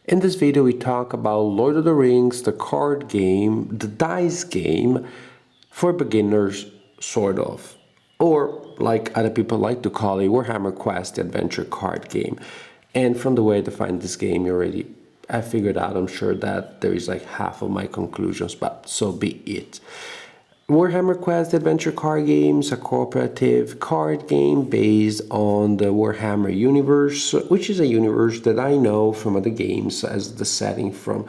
In this video we talk about Lord of the Rings, the card game, the dice game for beginners, sort of. Or, like other people like to call it, Warhammer Quest, the adventure card game. And from the way I define this game, I figured out, I'm sure, that there is like half of my conclusions, but so be it. Warhammer Quest Adventure Card Game is a cooperative card game based on the Warhammer universe, which is a universe that I know from other games as the setting for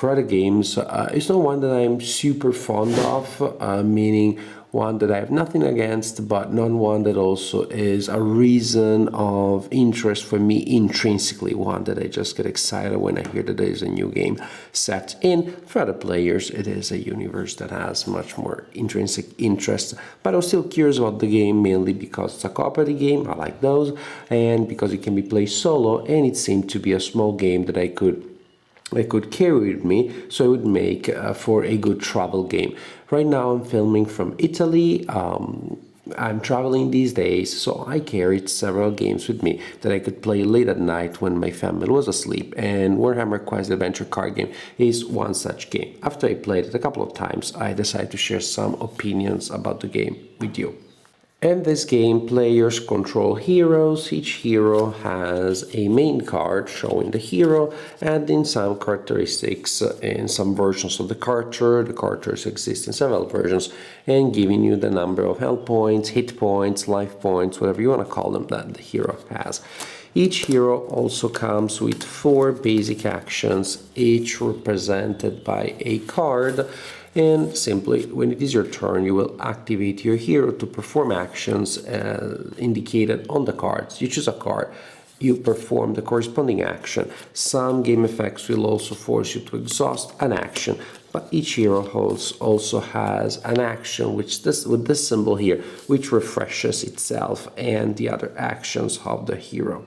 other games. It's not one that I'm super fond of, meaning one that I have nothing against, but not one that also is a reason of interest for me intrinsically, one that I just get excited when I hear that there is a new game set in. For other players, it is a universe that has much more intrinsic interest, but I'm still curious about the game, mainly because it's a cooperative game, I like those, and because it can be played solo, and it seemed to be a small game that I could carry with me, so it would make for a good travel game. Right now I'm filming from Italy. I'm traveling these days, so I carried several games with me that I could play late at night when my family was asleep, and Warhammer Quest Adventure Card Game is one such game. After I played it a couple of times, I decided to share some opinions about the game with you. In this game, players control heroes. Each hero has a main card showing the hero, adding some characteristics in some versions of the character. The characters exist in several versions, and giving you the number of health points, hit points, life points, whatever you want to call them, that the hero has. Each hero also comes with 4 basic actions, each represented by a card. And simply, when it is your turn, you will activate your hero to perform actions indicated on the cards. You choose a card, you perform the corresponding action. Some game effects will also force you to exhaust an action, but each hero also has an action with this symbol here, which refreshes itself and the other actions of the hero.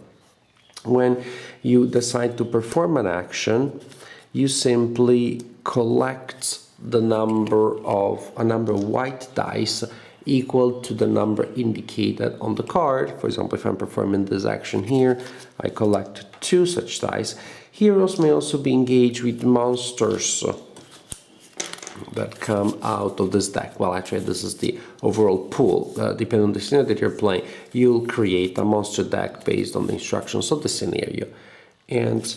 When you decide to perform an action, you simply collect a number of white dice equal to the number indicated on the card. For example, if I'm performing this action here, I collect 2 such dice. Heroes may also be engaged with monsters that come out of this deck. Well, actually, this is the overall pool. Depending on the scenario that you're playing, you'll create a monster deck based on the instructions of the scenario. And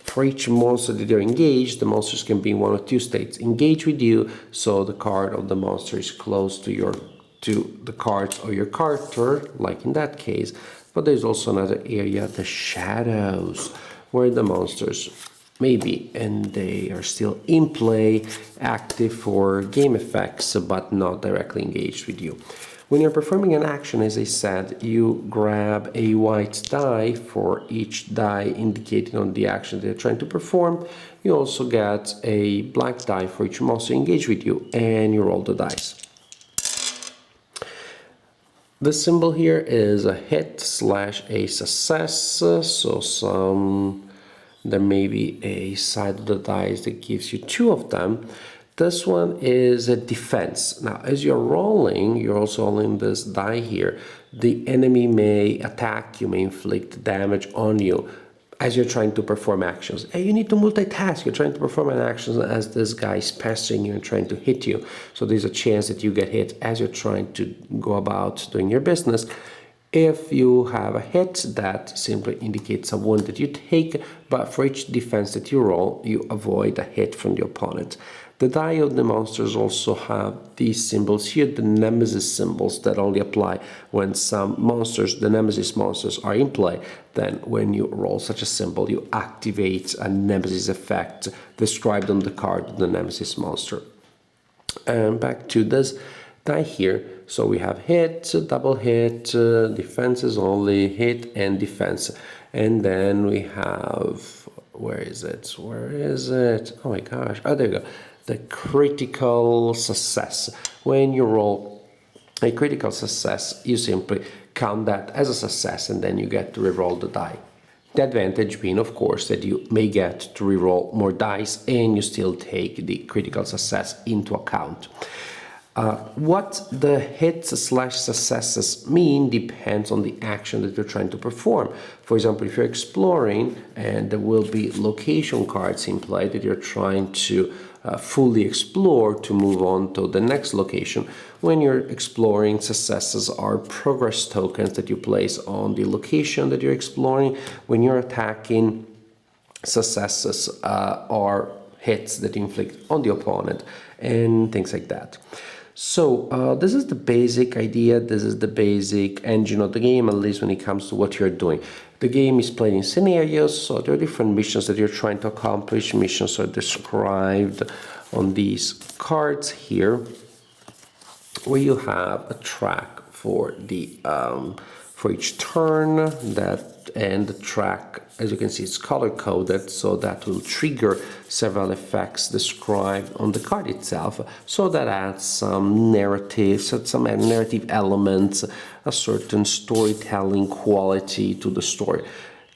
for each monster that you're engaged, the monsters can be in one of 2 states. Engage with you, so the card of the monster is close to the cards of your character, like in that case. But there's also another area, the shadows, where the monsters may be, and they are still in play, active for game effects, but not directly engaged with you. When you're performing an action, as I said, you grab a white die for each die indicated on the action that you're trying to perform. You also get a black die for each monster engaged with you, and you roll the dice. The symbol here is a hit / a success, so there may be a side of the dice that gives you 2 of them. This one is a defense. Now, as you're rolling, you're also rolling this die here. The enemy may attack you, may inflict damage on you as you're trying to perform actions. And you need to multitask. You're trying to perform an action as this guy is pestering you and trying to hit you. So there's a chance that you get hit as you're trying to go about doing your business. If you have a hit, that simply indicates a wound that you take, but for each defense that you roll, you avoid a hit from the opponent. The die of the monsters also have these symbols here, the Nemesis symbols, that only apply when some monsters, the Nemesis monsters, are in play. Then when you roll such a symbol, you activate a Nemesis effect described on the card, the Nemesis monster. And back to this die here. So we have hit, double hit, defenses only, hit and defense. And then we have, where is it? Oh my gosh, oh there you go. The critical success. When you roll a critical success, you simply count that as a success, and then you get to reroll the die. The advantage being, of course, that you may get to reroll more dice and you still take the critical success into account. What the hits slash successes mean depends on the action that you're trying to perform. For example, if you're exploring and there will be location cards in play that you're trying to fully explore to move on to the next location. When you're exploring, successes are progress tokens that you place on the location that you're exploring. When you're attacking, successes are hits that you inflict on the opponent and things like that. So this is the basic idea, this is the basic engine of the game, at least when it comes to what you're doing. The game is played in scenarios, so there are different missions that you're trying to accomplish. Missions are described on these cards here, where you have a track for the for each turn, and the track, as you can see, it's color coded, so that will trigger several effects described on the card itself. So that adds some narratives, some narrative elements, a certain storytelling quality to the story.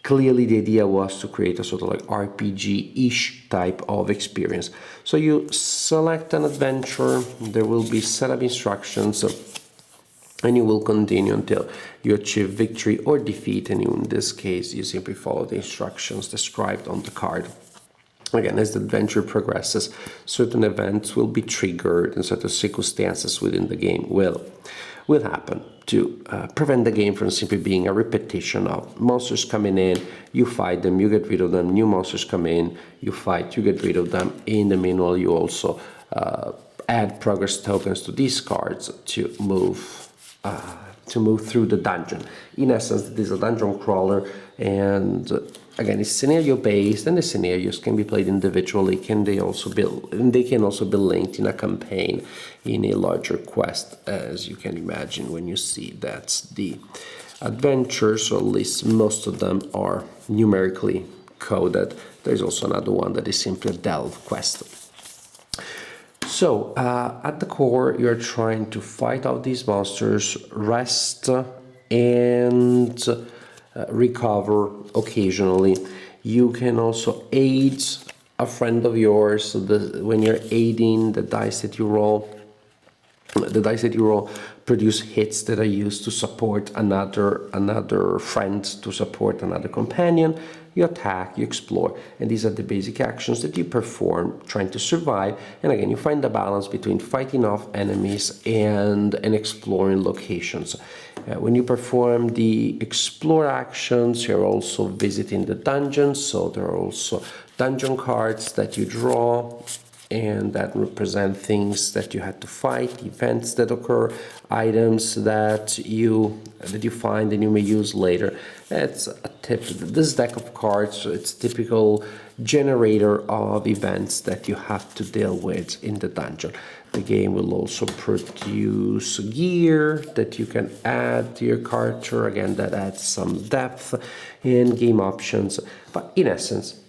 Clearly, the idea was to create a sort of like RPG-ish type of experience. So you select an adventure, there will be set of instructions, and you will continue until you achieve victory or defeat, and in this case you simply follow the instructions described on the card. Again, as the adventure progresses, certain events will be triggered and certain circumstances within the game will happen to prevent the game from simply being a repetition of monsters coming in, you fight them, you get rid of them, new monsters come in, you fight, you get rid of them. In the meanwhile, you also add progress tokens to these cards to move through the dungeon. In essence, this is a dungeon crawler, and again, it's scenario based, and the scenarios can be played individually. They can also be linked in a campaign, in a larger quest, as you can imagine when you see that's the adventures, or at least most of them are numerically coded. There's also another one that is simply a delve quest. So, at the core, you're trying to fight out these monsters, rest, and recover occasionally. You can also aid a friend of yours. So when you're aiding, the dice that you roll produce hits that are used to support another friend, to support another companion. You attack, you explore, and these are the basic actions that you perform trying to survive. And again, you find the balance between fighting off enemies and exploring locations. When you perform the explore actions, you're also visiting the dungeons, so there are also dungeon cards that you draw, and that represent things that you had to fight, events that occur, items that you find and you may use later. It's a tip. This deck of cards, it's a typical generator of events that you have to deal with in the dungeon. The game will also produce gear that you can add to your character. Again, that adds some depth in game options. But in essence,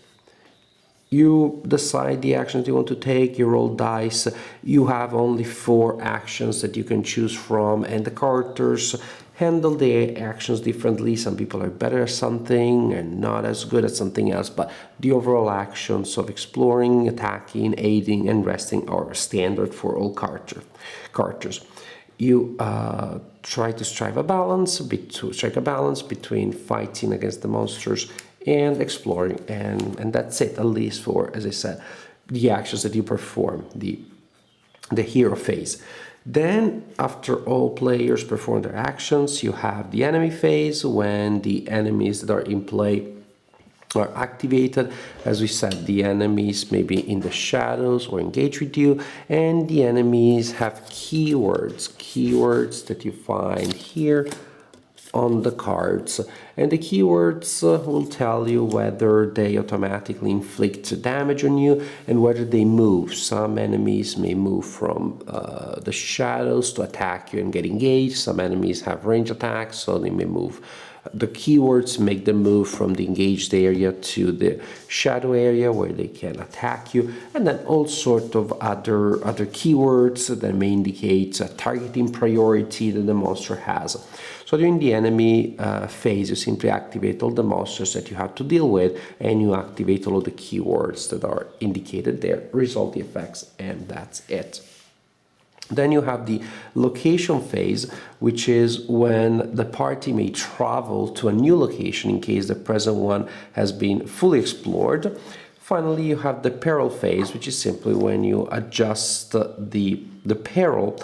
you decide the actions you want to take, you roll dice, you have only 4 actions that you can choose from, and the characters handle the actions differently. Some people are better at something and not as good at something else, but the overall actions of exploring, attacking, aiding, and resting are standard for all characters. You try to strike a balance between fighting against the monsters and exploring, and that's it, at least for, as I said, the actions that you perform, the hero phase. Then, after all players perform their actions, you have the enemy phase, when the enemies that are in play are activated. As we said, the enemies may be in the shadows or engage with you, and the enemies have keywords that you find here on the cards, and the keywords will tell you whether they automatically inflict damage on you and whether they move. Some enemies may move from the shadows to attack you and get engaged. Some enemies have range attacks, so they may move. The keywords make them move from the engaged area to the shadow area where they can attack you, and then all sort of other keywords that may indicate a targeting priority that the monster has. So during the enemy phase, you simply activate all the monsters that you have to deal with, and you activate all of the keywords that are indicated there, resolve the effects, and that's it. Then you have the location phase, which is when the party may travel to a new location in case the present one has been fully explored. Finally, you have the peril phase, which is simply when you adjust the peril,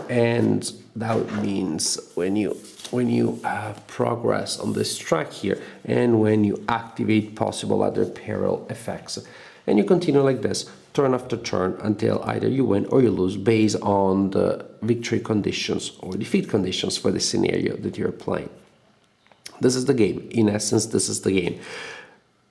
and that means when you progress on this track here, and when you activate possible other peril effects, and you continue like this turn after turn until either you win or you lose based on the victory conditions or defeat conditions for the scenario that you're playing. This is the game. In essence, this is the game.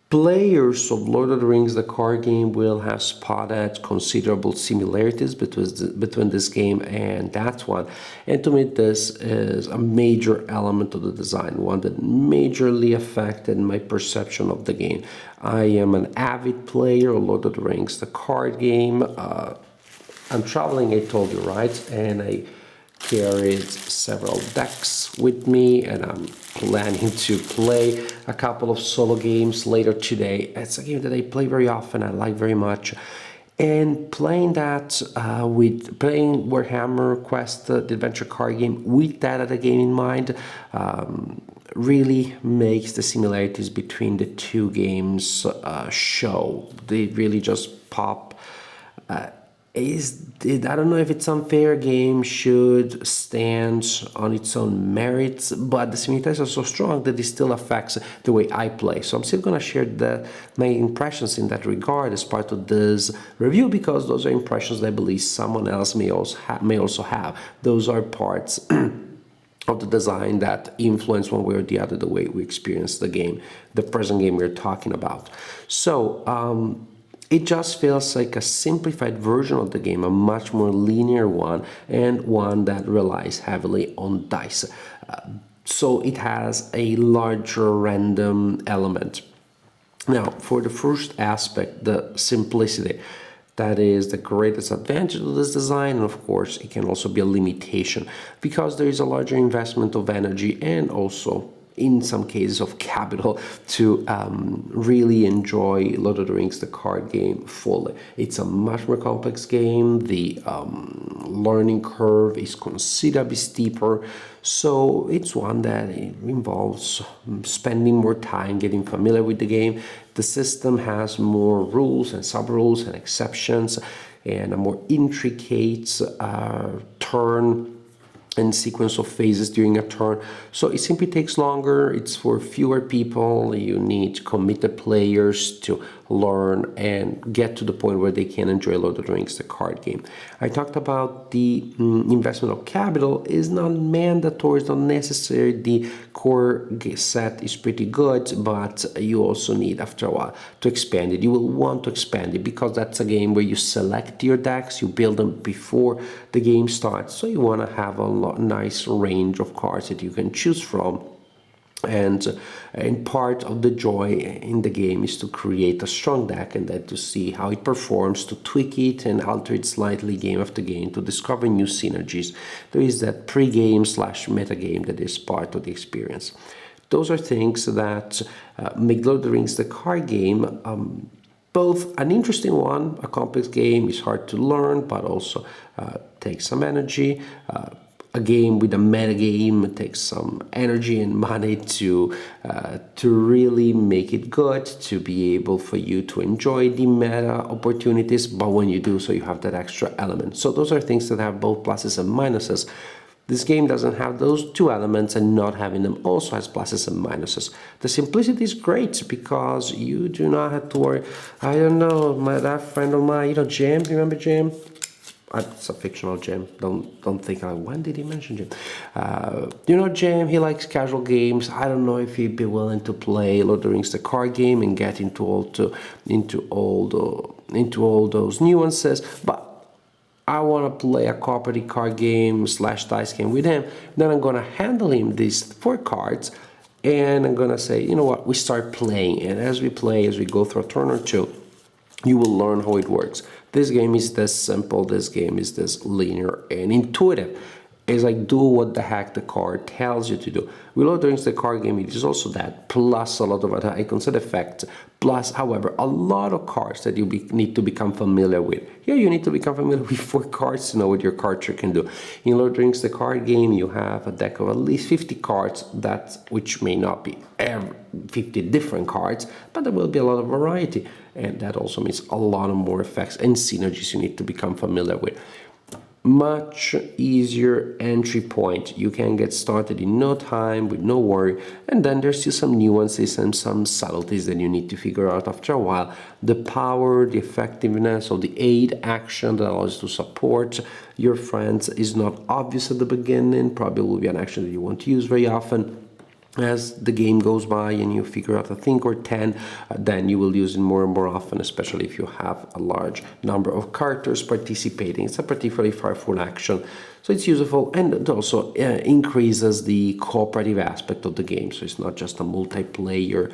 Players of Lord of the Rings, the card game, will have spotted considerable similarities between this game and that one. And to me, this is a major element of the design, one that majorly affected my perception of the game. I am an avid player of Lord of the Rings, the card game. I'm traveling, I told you, right? And I carried several decks with me, and I'm planning to play a couple of solo games later today. It's a game that I play very often, I like very much. And playing that with playing Warhammer Quest, the adventure card game, with that as a game in mind, really makes the similarities between the two games show. They really just pop. I don't know if it's unfair. Game should stand on its own merits, but the similarities are so strong that it still affects the way I play. So I'm still going to share my impressions in that regard as part of this review, because those are impressions that I believe someone else may also have. Those are parts of the design that influence one way or the other the way we experience the game, the present game we're talking about. So it just feels like a simplified version of the game, a much more linear one, and one that relies heavily on dice. So it has a larger random element. Now, for the first aspect, the simplicity, that is the greatest advantage of this design, and of course it can also be a limitation because there is a larger investment of energy and also in some cases of capital to really enjoy Lord of the Rings, the card game, fully. It's a much more complex game. The learning curve is considerably steeper, so it's one that involves spending more time getting familiar with the game. The system has more rules and sub-rules and exceptions and a more intricate turn and sequence of phases during a turn. So it simply takes longer, it's for fewer people, you need committed players to learn and get to the point where they can enjoy Lord of the Rings, the card game. I talked about the investment of capital is not mandatory, it's not necessary. The core set is pretty good, but you also need after a while to expand it. You will want to expand it because that's a game where you select your decks, you build them before the game starts, so you want to have a nice range of cards that you can choose from. And part of the joy in the game is to create a strong deck and then to see how it performs, to tweak it and alter it slightly game after game to discover new synergies. There is that pre-game / meta-game that is part of the experience. Those are things that make Lord of the Rings, the card game, both an interesting one, a complex game, is hard to learn, but also takes some energy. A game with a meta game takes some energy and money to really make it good, to be able for you to enjoy the meta opportunities, but when you do so you have that extra element. So those are things that have both pluses and minuses. This game doesn't have those two elements, and not having them also has pluses and minuses. The simplicity is great because you do not have to worry. I don't know, that friend of mine, Jim, remember Jim? It's a fictional Jim. Don't think when did he mention Jim? Jim, he likes casual games. I don't know if he'd be willing to play Lord of the Rings, the card game, and get into all those nuances. But I want to play a cooperative card game / dice game with him. Then I'm gonna handle him these 4 cards, and I'm gonna say, you know what? We start playing, and as we play, as we go through a turn or two, you will learn how it works. This game is this simple, this game is this linear and intuitive. It's like do what the heck the card tells you to do. With Lord of the Rings, the card game, it is also that, plus a lot of other icons and effects, plus, however, a lot of cards that you need to become familiar with. Here you need to become familiar with 4 cards to know what your card trick can do. In Lord of the Rings, the card game, you have a deck of at least 50 cards, which may not be 50 different cards, but there will be a lot of variety. And that also means a lot of more effects and synergies you need to become familiar with. Much easier entry point. You can get started in no time with no worry, and then there's still some nuances and some subtleties that you need to figure out after a while. The power, the effectiveness of the aid action that allows you to support your friends is not obvious at the beginning. Probably will be an action that you won't use very often. As the game goes by and you figure out a thing or 10, then you will use it more and more often, especially if you have a large number of characters participating. It's a particularly powerful action, so it's useful, and it also increases the cooperative aspect of the game. So it's not just a multiplayer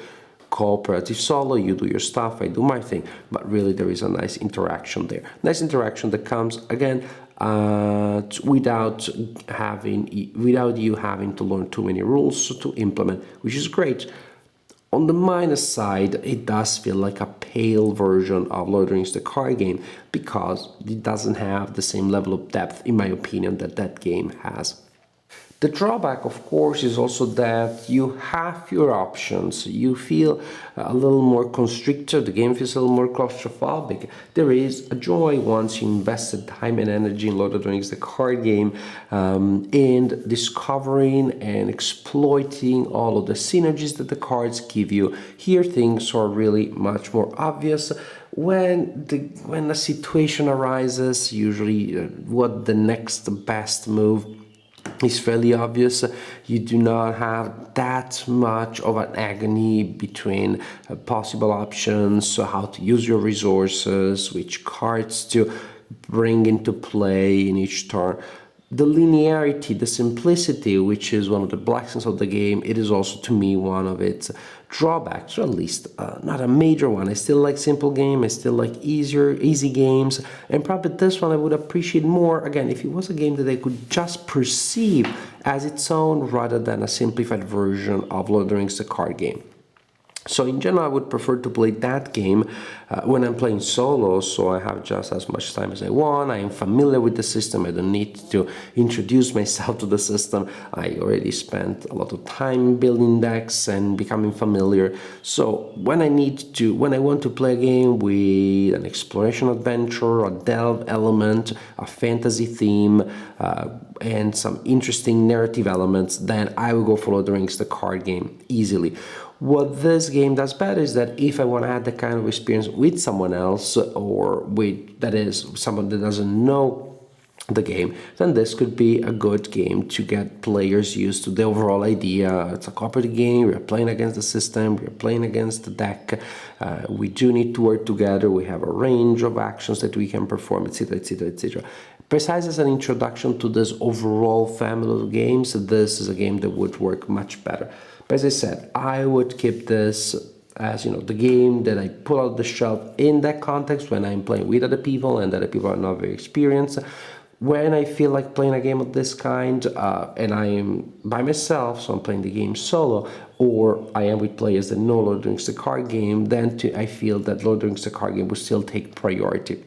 cooperative solo, you do your stuff, I do my thing, but really there is a nice interaction there. Nice interaction that comes, again, without you having to learn too many rules to implement, which is great. On the minus side, it does feel like a pale version of Lord of the Rings, the card game, because it doesn't have the same level of depth, in my opinion, that game has. The drawback, of course, is also that you have your options. You feel a little more constricted. The game feels a little more claustrophobic. There is a joy once you invested time and energy in Lord of the Rings, the card game, and discovering and exploiting all of the synergies that the cards give you. Here, things are really much more obvious. When a situation arises, usually what the next best move is fairly obvious. You do not have that much of an agony between possible options, how to use your resources, which cards to bring into play in each turn. The linearity, the simplicity, which is one of the blessings of the game, it is also to me one of its drawbacks, or at least not a major one. I still like simple games, I still like easy games, and probably this one I would appreciate more, again, if it was a game that I could just perceive as its own rather than a simplified version of Lord of the Rings, the card game. So in general, I would prefer to play that game when I'm playing solo, so I have just as much time as I want. I am familiar with the system. I don't need to introduce myself to the system. I already spent a lot of time building decks and becoming familiar. So when I want to play a game with an exploration adventure, a delve element, a fantasy theme, and some interesting narrative elements, then I will go for Lord of the Rings, the card game, easily. What this game does better is that if I want to have that kind of experience with someone else, or that is someone that doesn't know the game, then this could be a good game to get players used to the overall idea. It's a cooperative game, we're playing against the system, we're playing against the deck, we do need to work together, we have a range of actions that we can perform, etc, etc, etc. Besides, as an introduction to this overall family of games, this is a game that would work much better. But as I said, I would keep this as, the game that I pull out the shelf in that context when I'm playing with other people and other people are not very experienced. When I feel like playing a game of this kind and I am by myself, so I'm playing the game solo, or I am with players that know Lord of the Rings, the card game, then I feel that Lord of the Rings, the card game will still take priority.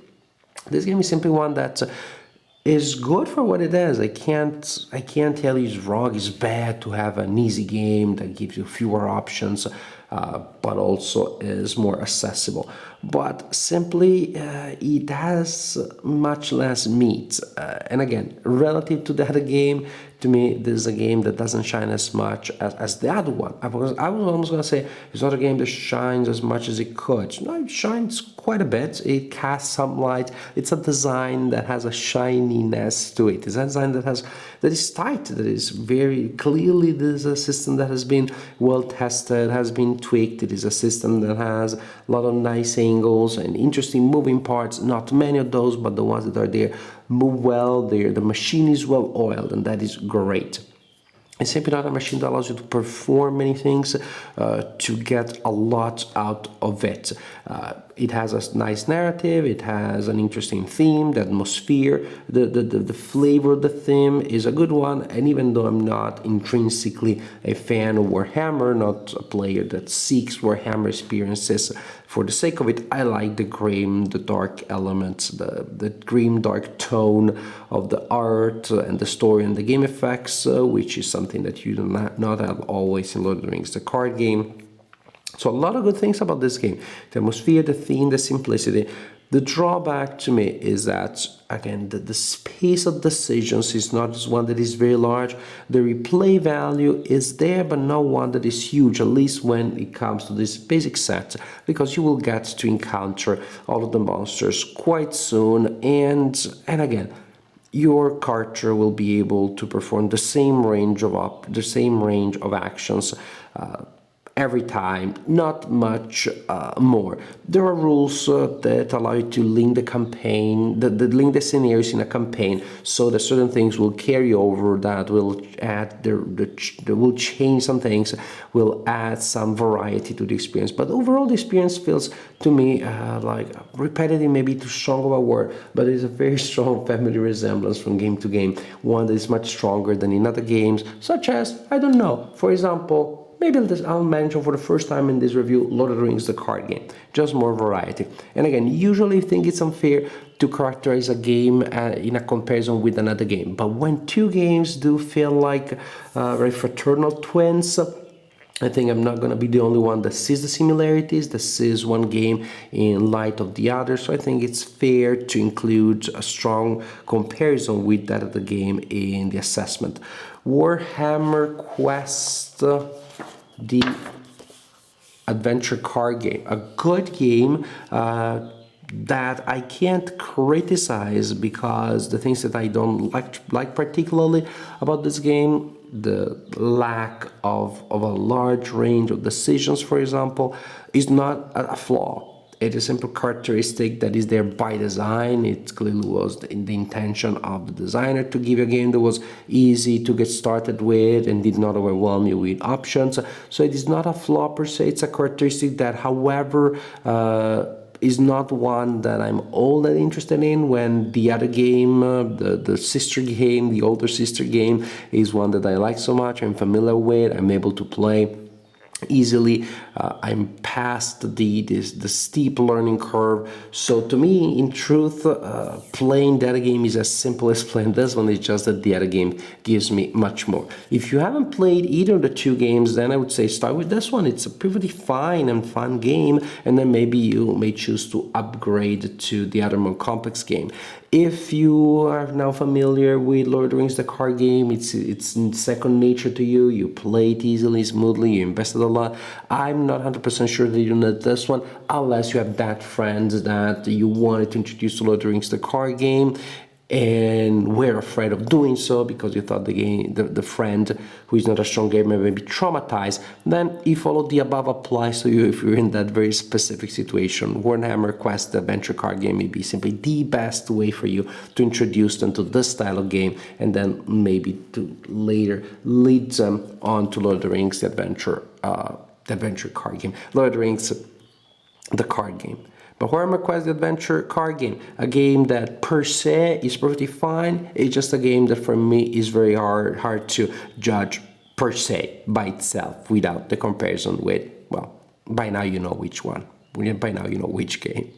This game is simply one that is good for what it is. I can't tell you it's wrong, it's bad to have an easy game that gives you fewer options, but also is more accessible. But simply, it has much less meat. And again, relative to the other game, to me, this is a game that doesn't shine as much as the other one. I was almost going to say it's not a game that shines as much as it could. No, it shines quite a bit. It casts some light. It's a design that has a shininess to it. It's a design that is tight, that is very clearly, this is a system that has been well tested, has been tweaked. It is a system that has a lot of nice angles and interesting moving parts. Not many of those, but the ones that are there move well. The machine is well oiled, and that is great. It's simply not a machine that allows you to perform many things, to get a lot out of it. It has a nice narrative, it has an interesting theme, the atmosphere, the flavor of the theme is a good one. And even though I'm not intrinsically a fan of Warhammer, not a player that seeks Warhammer experiences for the sake of it, I like the grim, the dark elements, the grim, dark tone of the art and the story and the game effects, which is something that you do not have always in Lord of the Rings, the card game. So a lot of good things about this game. The atmosphere, the theme, the simplicity. The drawback to me is that, again, the space of decisions is not just one that is very large. The replay value is there, but not one that is huge, at least when it comes to this basic set, because you will get to encounter all of the monsters quite soon. And again, your character will be able to perform the same range of actions every time, not much more. There are rules that allow you to link the campaign, link the scenarios in a campaign, so that certain things will carry over, that will add, will change some things, will add some variety to the experience. But overall, the experience feels to me like repetitive, maybe too strong of a word, but it's a very strong family resemblance from game to game, one that is much stronger than in other games, such as, I don't know, for example, maybe I'll mention for the first time in this review Lord of the Rings, the card game. Just more variety. And again, usually I think it's unfair to characterize a game in a comparison with another game. But when two games do feel like fraternal twins, I think I'm not going to be the only one that sees the similarities, that sees one game in light of the other. So I think it's fair to include a strong comparison with that of the game in the assessment. Warhammer Quest, the adventure card game, a good game that I can't criticize, because the things that I don't like particularly about this game, the lack of a large range of decisions, for example, is not a flaw. It is a simple characteristic that is there by design. It clearly was the intention of the designer to give you a game that was easy to get started with and did not overwhelm you with options. So it is not a flaw per se. It's a characteristic that, however, is not one that I'm all that interested in, when the other game, the sister game, the older sister game, is one that I like so much, I'm familiar with, I'm able to play easily. I'm past the steep learning curve. So to me, in truth, playing that game is as simple as playing this one. It's just that the other game gives me much more. If you haven't played either of the two games, then I would say start with this one. It's a pretty fine and fun game, and then maybe you may choose to upgrade to the other more complex game. If you are now familiar with Lord of the Rings, the card game, it's second nature to you. You play it easily, smoothly, you invested a lot. I'm not 100% sure that you need this one, unless you have that friend that you wanted to introduce to Lord of the Rings, the card game, and were afraid of doing so because you thought the friend who is not a strong gamer may be traumatized. Then if all of the above applies to you, if you're in that very specific situation, Warhammer Quest, the adventure card game, may be simply the best way for you to introduce them to this style of game, and then maybe to later lead them on to Lord of the Rings, the adventure card game. Lord of the Rings, the card game. But Warhammer Quest, the adventure card game, a game that per se is perfectly fine. It's just a game that for me is very hard to judge per se by itself, without the comparison with, well, by now you know which one. By now you know which game.